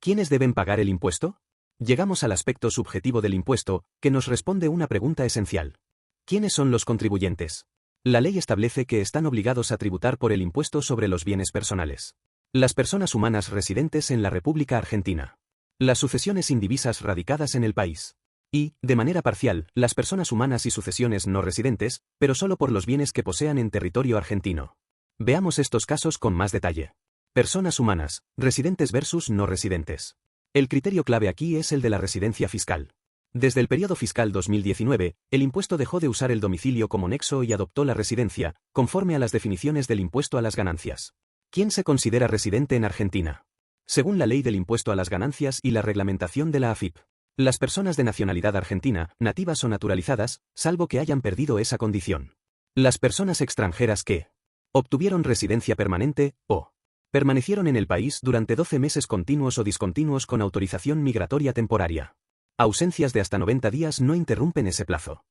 ¿Quiénes deben pagar el impuesto? Llegamos al aspecto subjetivo del impuesto, que nos responde una pregunta esencial. ¿Quiénes son los contribuyentes? La ley establece que están obligados a tributar por el impuesto sobre los bienes personales. Las personas humanas residentes en la República Argentina. Las sucesiones indivisas radicadas en el país. Y, de manera parcial, las personas humanas y sucesiones no residentes, pero solo por los bienes que posean en territorio argentino. Veamos estos casos con más detalle. Personas humanas, residentes versus no residentes. El criterio clave aquí es el de la residencia fiscal. Desde el periodo fiscal 2019, el impuesto dejó de usar el domicilio como nexo y adoptó la residencia, conforme a las definiciones del impuesto a las ganancias. ¿Quién se considera residente en Argentina? Según la ley del impuesto a las ganancias y la reglamentación de la AFIP. Las personas de nacionalidad argentina, nativas o naturalizadas, salvo que hayan perdido esa condición. Las personas extranjeras que obtuvieron residencia permanente, o permanecieron en el país durante 12 meses continuos o discontinuos con autorización migratoria temporaria. Ausencias de hasta 90 días no interrumpen ese plazo.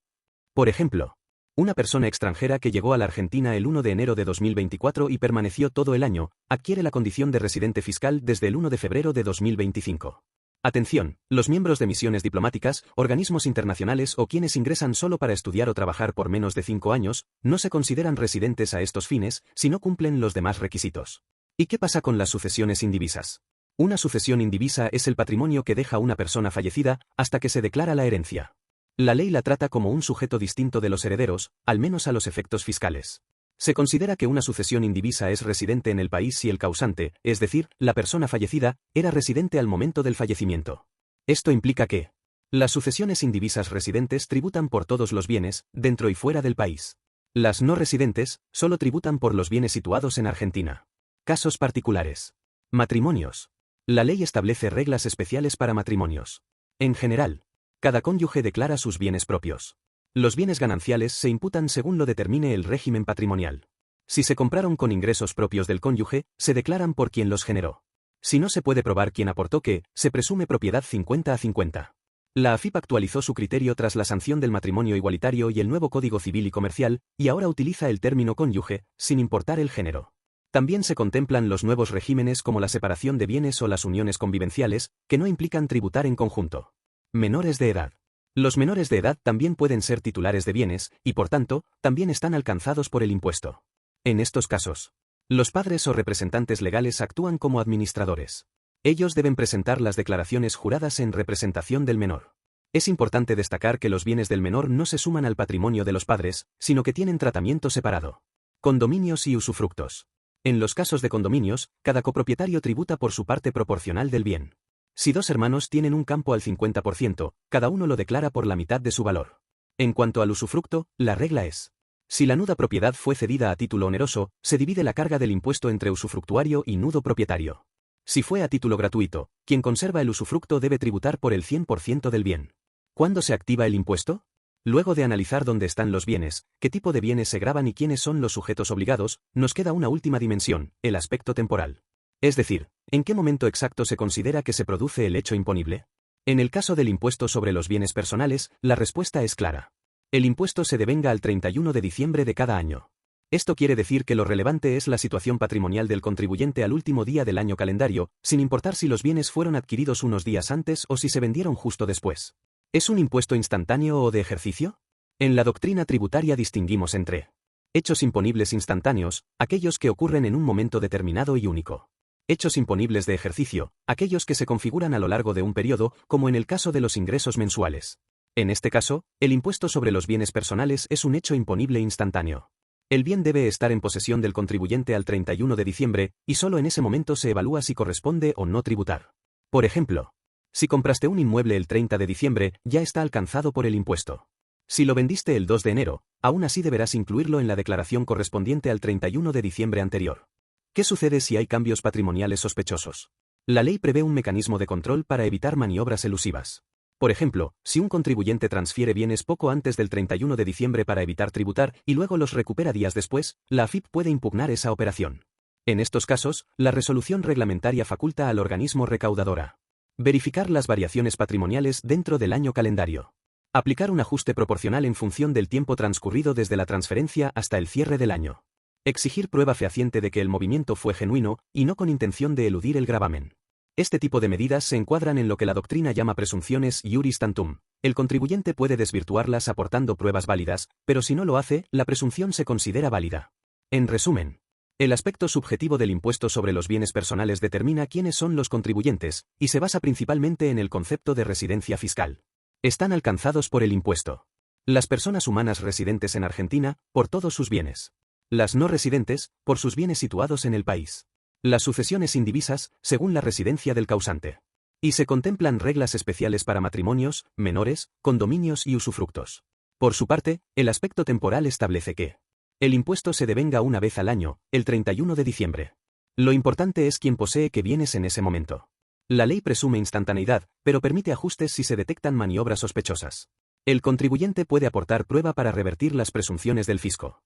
Por ejemplo, una persona extranjera que llegó a la Argentina el 1 de enero de 2024 y permaneció todo el año, adquiere la condición de residente fiscal desde el 1 de febrero de 2025. Atención, los miembros de misiones diplomáticas, organismos internacionales o quienes ingresan solo para estudiar o trabajar por menos de 5 años, no se consideran residentes a estos fines si no cumplen los demás requisitos. ¿Y qué pasa con las sucesiones indivisas? Una sucesión indivisa es el patrimonio que deja una persona fallecida hasta que se declara la herencia. La ley la trata como un sujeto distinto de los herederos, al menos a los efectos fiscales. Se considera que una sucesión indivisa es residente en el país si el causante, es decir, la persona fallecida, era residente al momento del fallecimiento. Esto implica que las sucesiones indivisas residentes tributan por todos los bienes, dentro y fuera del país. Las no residentes solo tributan por los bienes situados en Argentina. Casos particulares. Matrimonios. La ley establece reglas especiales para matrimonios. En general, cada cónyuge declara sus bienes propios. Los bienes gananciales se imputan según lo determine el régimen patrimonial. Si se compraron con ingresos propios del cónyuge, se declaran por quien los generó. Si no se puede probar quién aportó qué, se presume propiedad 50-50. La AFIP actualizó su criterio tras la sanción del matrimonio igualitario y el nuevo Código Civil y Comercial, y ahora utiliza el término cónyuge, sin importar el género. También se contemplan los nuevos regímenes como la separación de bienes o las uniones convivenciales, que no implican tributar en conjunto. Menores de edad. Los menores de edad también pueden ser titulares de bienes, y por tanto, también están alcanzados por el impuesto. En estos casos, los padres o representantes legales actúan como administradores. Ellos deben presentar las declaraciones juradas en representación del menor. Es importante destacar que los bienes del menor no se suman al patrimonio de los padres, sino que tienen tratamiento separado. Condominios y usufructos. En los casos de condominios, cada copropietario tributa por su parte proporcional del bien. Si dos hermanos tienen un campo al 50%, cada uno lo declara por la mitad de su valor. En cuanto al usufructo, la regla es: si la nuda propiedad fue cedida a título oneroso, se divide la carga del impuesto entre usufructuario y nudo propietario. Si fue a título gratuito, quien conserva el usufructo debe tributar por el 100% del bien. ¿Cuándo se activa el impuesto? Luego de analizar dónde están los bienes, qué tipo de bienes se gravan y quiénes son los sujetos obligados, nos queda una última dimensión, el aspecto temporal. Es decir, ¿en qué momento exacto se considera que se produce el hecho imponible? En el caso del impuesto sobre los bienes personales, la respuesta es clara. El impuesto se devenga al 31 de diciembre de cada año. Esto quiere decir que lo relevante es la situación patrimonial del contribuyente al último día del año calendario, sin importar si los bienes fueron adquiridos unos días antes o si se vendieron justo después. ¿Es un impuesto instantáneo o de ejercicio? En la doctrina tributaria distinguimos entre hechos imponibles instantáneos, aquellos que ocurren en un momento determinado y único. Hechos imponibles de ejercicio, aquellos que se configuran a lo largo de un periodo, como en el caso de los ingresos mensuales. En este caso, el impuesto sobre los bienes personales es un hecho imponible instantáneo. El bien debe estar en posesión del contribuyente al 31 de diciembre, y solo en ese momento se evalúa si corresponde o no tributar. Por ejemplo, si compraste un inmueble el 30 de diciembre, ya está alcanzado por el impuesto. Si lo vendiste el 2 de enero, aún así deberás incluirlo en la declaración correspondiente al 31 de diciembre anterior. ¿Qué sucede si hay cambios patrimoniales sospechosos? La ley prevé un mecanismo de control para evitar maniobras elusivas. Por ejemplo, si un contribuyente transfiere bienes poco antes del 31 de diciembre para evitar tributar y luego los recupera días después, la AFIP puede impugnar esa operación. En estos casos, la resolución reglamentaria faculta al organismo recaudadora verificar las variaciones patrimoniales dentro del año calendario. Aplicar un ajuste proporcional en función del tiempo transcurrido desde la transferencia hasta el cierre del año. Exigir prueba fehaciente de que el movimiento fue genuino y no con intención de eludir el gravamen. Este tipo de medidas se encuadran en lo que la doctrina llama presunciones iuris tantum. El contribuyente puede desvirtuarlas aportando pruebas válidas, pero si no lo hace, la presunción se considera válida. En resumen, el aspecto subjetivo del impuesto sobre los bienes personales determina quiénes son los contribuyentes, y se basa principalmente en el concepto de residencia fiscal. Están alcanzados por el impuesto las personas humanas residentes en Argentina, por todos sus bienes. Las no residentes, por sus bienes situados en el país. Las sucesiones indivisas, según la residencia del causante. Y se contemplan reglas especiales para matrimonios, menores, condominios y usufructos. Por su parte, el aspecto temporal establece que el impuesto se devenga una vez al año, el 31 de diciembre. Lo importante es quién posee qué bienes en ese momento. La ley presume instantaneidad, pero permite ajustes si se detectan maniobras sospechosas. El contribuyente puede aportar prueba para revertir las presunciones del fisco.